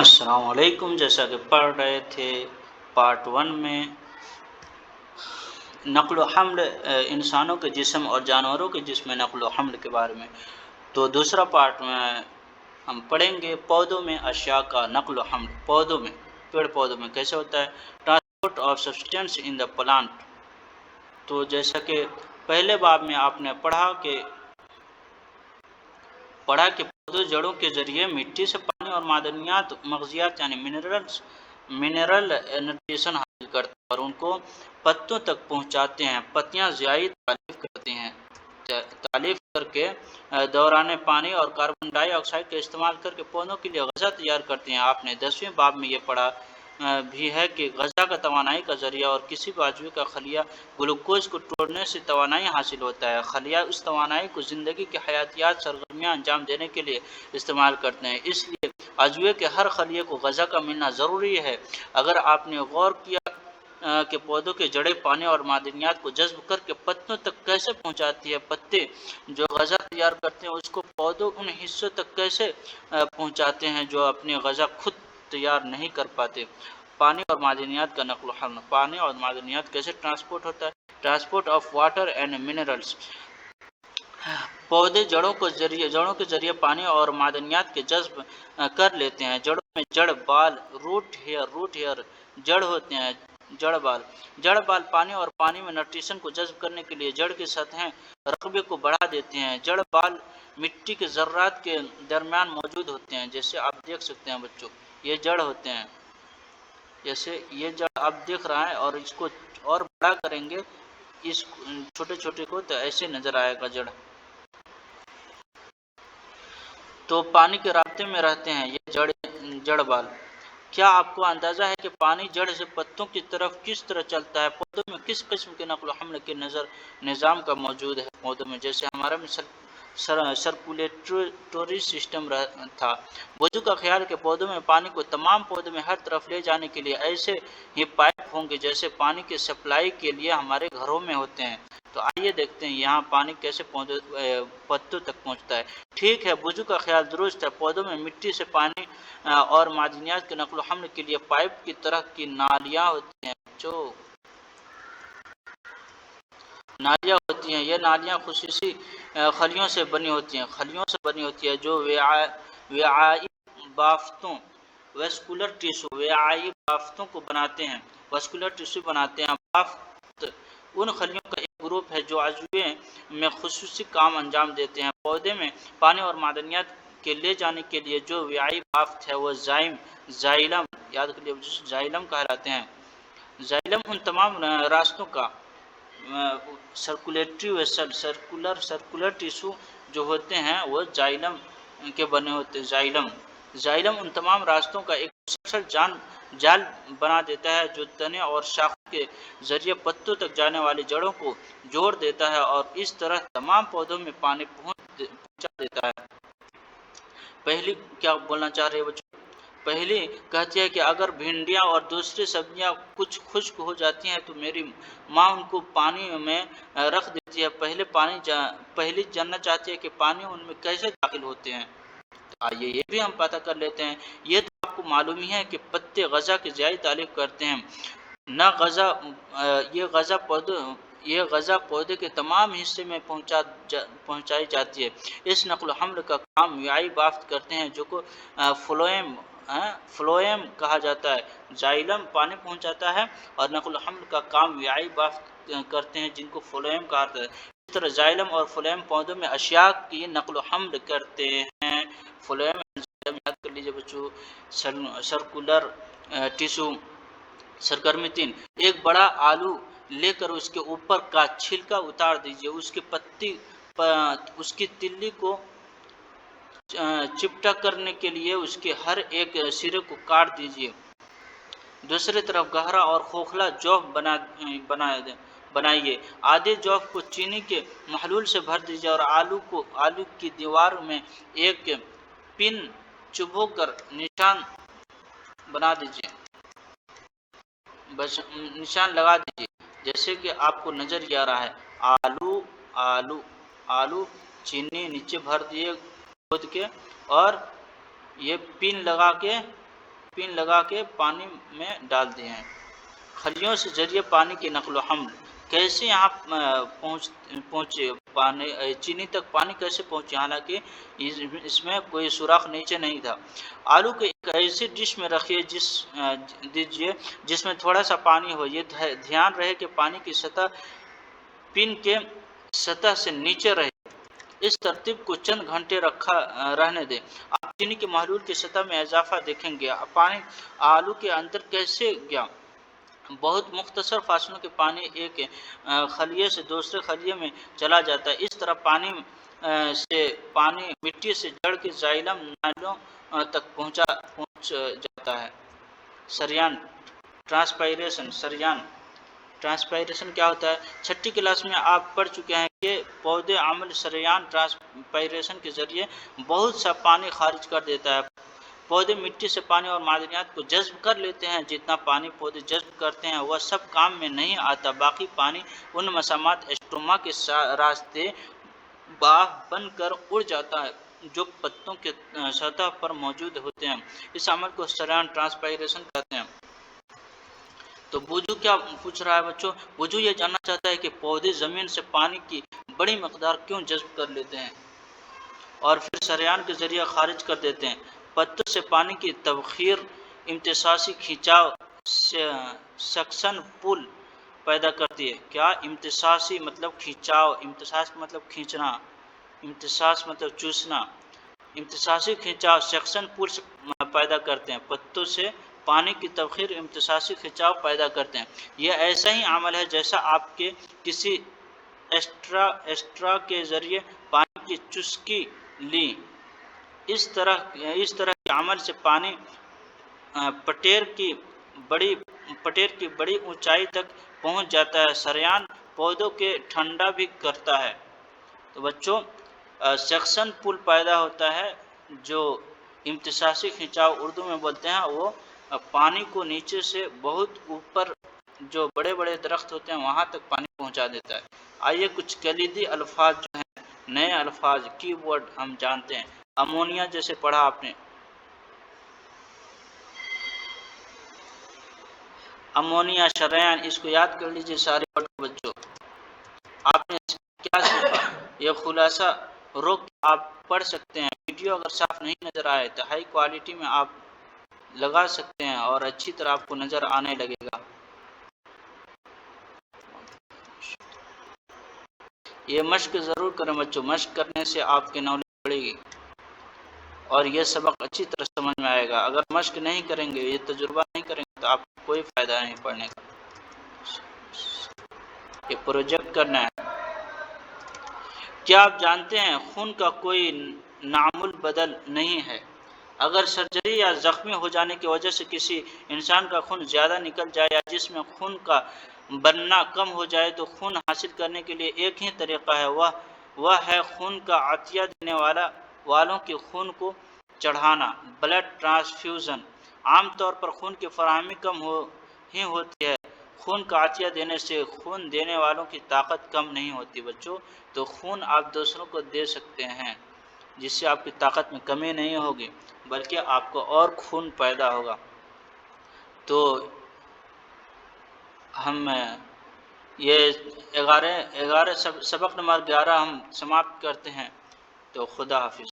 السلام علیکم. جیسا کہ پڑھ رہے تھے پارٹ 1 میں نقل و حمل انسانوں کے جسم اور جانوروں کے جسم میں نقل و حمل کے بارے میں، تو دوسرا پارٹ میں ہم پڑھیں گے پودوں میں اشیاء کا نقل و حمل. پودوں میں، پیڑ پودوں میں کیسے ہوتا ہے transport of substance in the plant. تو جیسا کہ پہلے باب میں آپ نے پڑھا کہ پودے جڑوں کے ذریعے مٹی سے پانی اور معدنیات مغزیات یعنی منرل نیوٹریشن حاصل کرتے ہیں اور ان کو پتوں تک پہنچاتے ہیں. پتیاں ضیائی تالیف کرتی ہیں، تالیف کر کے دوران پانی اور کاربن ڈائی آکسائڈ کا استعمال کر کے پودوں کے لیے غذا تیار کرتی ہیں. آپ نے 10ویں باب میں یہ پڑھا بھی ہے کہ غذا کا توانائی کا ذریعہ اور کسی بھی عضوے کا خلیہ گلوکوز کو توڑنے سے توانائی حاصل ہوتا ہے. خلیہ اس توانائی کو زندگی کے حیاتیات سرگرمیاں انجام دینے کے لیے استعمال کرتے ہیں. اس لیے عضوے کے ہر خلیے کو غذا کا ملنا ضروری ہے. اگر آپ نے غور کیا کہ پودوں کے جڑیں پانی اور معدنیات کو جذب کر کے پتوں تک کیسے پہنچاتی ہے، پتے جو غذا تیار کرتے ہیں اس کو پودوں ان حصوں تک کیسے پہنچاتے ہیں جو اپنی غذا خود تیار نہیں کر پاتے. پانی اور معدنیات کا نقل و حمل. پانی اور معدنیات کیسے ٹرانسپورٹ ہوتا ہے؟ Transport of water and minerals. پودے جڑوں کے ذریعے پانی اور معدنیات کے جذب کر لیتے ہیں. جڑوں میں جڑ بال روٹ ہیئر جڑ ہوتے ہیں. جڑ بال پانی اور پانی میں نیوٹریشن کو جذب کرنے کے لیے جڑ کی سطحیں رقبے کو بڑھا دیتے ہیں. جڑ بال مٹی کے ذرات کے درمیان موجود ہوتے ہیں. جیسے آپ دیکھ سکتے ہیں بچوں، یہ جڑ ہوتے ہیں. جیسے یہ جڑ آپ دیکھ رہا ہے اور اس کو اور بڑا کریں گے اس چھوٹے چھوٹے کو تو ایسے نظر آئے گا جڑ. تو پانی کے رابطے میں رہتے ہیں یہ جڑ بال. کیا آپ کو اندازہ ہے کہ پانی جڑ سے پتوں کی طرف کس طرح چلتا ہے؟ پودوں میں کس قسم کے نقل و حمل کے نظام کا موجود ہے پودوں میں؟ جیسے ہمارا سرکولیٹری سسٹم تھا. وضو کا خیال کہ پودوں میں پانی کو تمام پودوں میں ہر طرف لے جانے کے لیے ایسے ہی پائپ ہوں گے جیسے پانی کی سپلائی کے لیے ہمارے گھروں میں ہوتے ہیں. تو آئیے دیکھتے ہیں یہاں پانی کیسے پتوں تک پہنچتا ہے. ٹھیک ہے، وضو کا خیال درست ہے. پودوں میں مٹی سے پانی اور معدنیات کے نقل و حمل کے لیے پائپ کی طرح کی نالیاں ہوتی ہیں. جو نالیاں ہوتی ہیں، یہ نالیاں خصوصی خلیوں سے بنی ہوتی ہیں جو وعائی بافتوں ویسکولر بافتوں کو بناتے ہیں. بافت ان خلیوں کا ایک گروپ ہے جو عضوے میں خصوصی کام انجام دیتے ہیں. پودے میں پانی اور معدنیات کے لے جانے کے لیے جو وعائی بافت ہے وہ زائلم یاد کر زائلم کہلاتے ہیں. زائلم ان تمام راستوں کا سرکولیٹری ویسل سرکولر ٹیشو جو ہوتے ہیں وہ زائلم کے بنے ہوتے ہیں. زائلم ان تمام راستوں کا ایک مسلسل جال بنا دیتا ہے جو تنے اور شاخوں کے ذریعے پتوں تک جانے والی جڑوں کو جوڑ دیتا ہے اور اس طرح تمام پودوں میں پانی پہنچا دیتا ہے. پہلی کیا بولنا چاہ رہے بچوں؟ پہلی کہتی ہے کہ اگر بھنڈیاں اور دوسری سبزیاں کچھ خشک ہو جاتی ہیں تو میری ماں ان کو پانی میں رکھ دیتی ہے. پہلی جاننا چاہتی ہے کہ پانی ان میں کیسے داخل ہوتے ہیں. آئیے یہ بھی ہم پتہ کر لیتے ہیں. یہ تو آپ کو معلوم ہی ہے کہ پتے غذا کی ضیائی تالیف کرتے ہیں. یہ غذا پودے کے تمام حصے میں پہنچائی جاتی ہے. اس نقل و حمل کا کام وعائی بافت کرتے ہیں جو کو فلوئم کہا جاتا ہے. زائلم پانی پہنچاتا ہے اور نقل و حمل کا کام وعائی بافت کرتے ہیں جن کو فلوئم کہا جاتا ہے. اس طرح زائلم اور فلوئم پودوں میں اشیاء کی نقل و حمل کرتے ہیں. فلوئم یاد کر لیجیے بچوں. Circular tissue. سرگرمی 3. ایک بڑا آلو لے کر اس کے اوپر کا چھلکا اتار دیجیے. اس کی تلی کو چپٹا کرنے کے لیے اس کے ہر ایک سرے کو کاٹ دیجیے. دوسری طرف گہرا اور کھوکھلا جوف بنائیے. آدھے جوف کو چینی کے محلول سے بھر دیجیے اور آلو کی دیوار میں ایک پن چبھو کر نشان بنا دیجیے. نشان لگا دیجیے جیسے کہ آپ کو نظر آ رہا ہے. آلو چینی نیچے بھر دیے کھود کے اور یہ پن لگا کے پن لگا کے پانی میں ڈال دیے ہیں۔ خلیوں سے ذریعے پانی کی نقل و حمل کیسے یہاں پہنچے، پانی چینی تک پانی کیسے پہنچے، حالانکہ اس میں کوئی سوراخ نیچے نہیں تھا۔ آلو کو ایک ایسی ڈش میں رکھیے جس میں تھوڑا سا پانی ہو، یہ دھیان رہے کہ پانی کی سطح پن کے سطح سے نیچے رہے۔ اس ترتیب کو چند گھنٹے رہنے دیں۔ آپ چینی کے محلول کی سطح میں اضافہ دیکھیں گے۔ پانی آلو کے اندر کیسے گیا؟ بہت مختصر فاصلوں کے پانی ایک خلیے سے دوسرے خلیے میں چلا جاتا ہے۔ اس طرح پانی مٹی سے جڑ کے زائلم نالوں تک پہنچ جاتا ہے۔ سریان ٹرانسپائریشن کیا ہوتا ہے؟ چھٹی کلاس میں آپ پڑھ چکے ہیں کہ پودے عمل سریان ٹرانسپائریشن کے ذریعے بہت سا پانی خارج کر دیتا ہے۔ پودے مٹی سے پانی اور معدنیات کو جذب کر لیتے ہیں۔ جتنا پانی پودے جذب کرتے ہیں وہ سب کام میں نہیں آتا، باقی پانی ان مسامات اسٹوما کے راستے بھاپ بن کر اڑ جاتا ہے جو پتوں کے سطح پر موجود ہوتے ہیں۔ اس عمل کو سریان ٹرانسپائریشن کہتے ہیں۔ تو بوجھو کیا پوچھ رہا ہے بچوں؟ بوجھو یہ جاننا چاہتا ہے کہ پودے زمین سے پانی کی بڑی مقدار کیوں جذب کر لیتے ہیں اور پھر سریان کے ذریعے خارج کر دیتے ہیں۔ پتوں سے پانی کی تبخیر امتصاصی کھینچاؤ سکشن پول پیدا کرتی ہے۔ کیا امتصاصی مطلب کھینچاؤ، امتصاص مطلب کھینچنا، امتصاص مطلب چوسنا، امتصاصی کھینچاؤ سکشن پولز پیدا کرتے ہیں۔ پتوں سے پانی کی تبخیر امتصاصی کھینچاؤ پیدا کرتے ہیں۔ یہ ایسا ہی عمل ہے جیسا آپ کے کسی ایسٹرا کے ذریعے پانی کی چسکی لی۔ اس طرح کے عمل سے پانی پٹیر کی بڑی اونچائی تک پہنچ جاتا ہے۔ سریان پودوں کے ٹھنڈا بھی کرتا ہے۔ تو بچوں سیکشن پول پیدا ہوتا ہے جو امتصاصی کھینچاؤ اردو میں بولتے ہیں، وہ پانی کو نیچے سے بہت اوپر جو بڑے بڑے درخت ہوتے ہیں وہاں تک پانی پہنچا دیتا ہے۔ آئیے کچھ کلیدی الفاظ جو ہیں، نئے الفاظ کی ورڈ ہم جانتے ہیں۔ امونیا جیسے پڑھا آپ نے، امونیا، شریان، اس کو یاد کر لیجئے سارے ورڈ بچوں۔ آپ نے کیا سیکھا؟ یہ خلاصہ روک آپ پڑھ سکتے ہیں۔ ویڈیو اگر صاف نہیں نظر آئے تو ہائی کوالٹی میں آپ لگا سکتے ہیں اور اچھی طرح آپ کو نظر آنے لگے گا۔ یہ مشق ضرور کریں بچوں، مشق کرنے سے آپ کی نالج بڑھے گی اور یہ سبق اچھی طرح سمجھ میں آئے گا۔ اگر مشق نہیں کریں گے، یہ تجربہ نہیں کریں گے تو آپ کو کوئی فائدہ نہیں پڑھنے کا۔ یہ پروجیکٹ کرنا ہے۔ کیا آپ جانتے ہیں خون کا کوئی نعمل بدل نہیں ہے؟ اگر سرجری یا زخمی ہو جانے کی وجہ سے کسی انسان کا خون زیادہ نکل جائے یا جسم میں خون کا بننا کم ہو جائے تو خون حاصل کرنے کے لیے ایک ہی طریقہ ہے، وہ ہے خون کا عطیہ دینے والوں کے خون کو چڑھانا، بلڈ ٹرانسفیوژن۔ عام طور پر خون کی فراہمی کم ہوتی ہے، خون کا عطیہ دینے سے خون دینے والوں کی طاقت کم نہیں ہوتی بچوں۔ تو خون آپ دوسروں کو دے سکتے ہیں جس سے آپ کی طاقت میں کمی نہیں ہوگی بلکہ آپ کو اور خون پیدا ہوگا۔ تو ہم یہ 11 سبق نمبر 11 ہم سماپت کرتے ہیں۔ تو خدا حافظ۔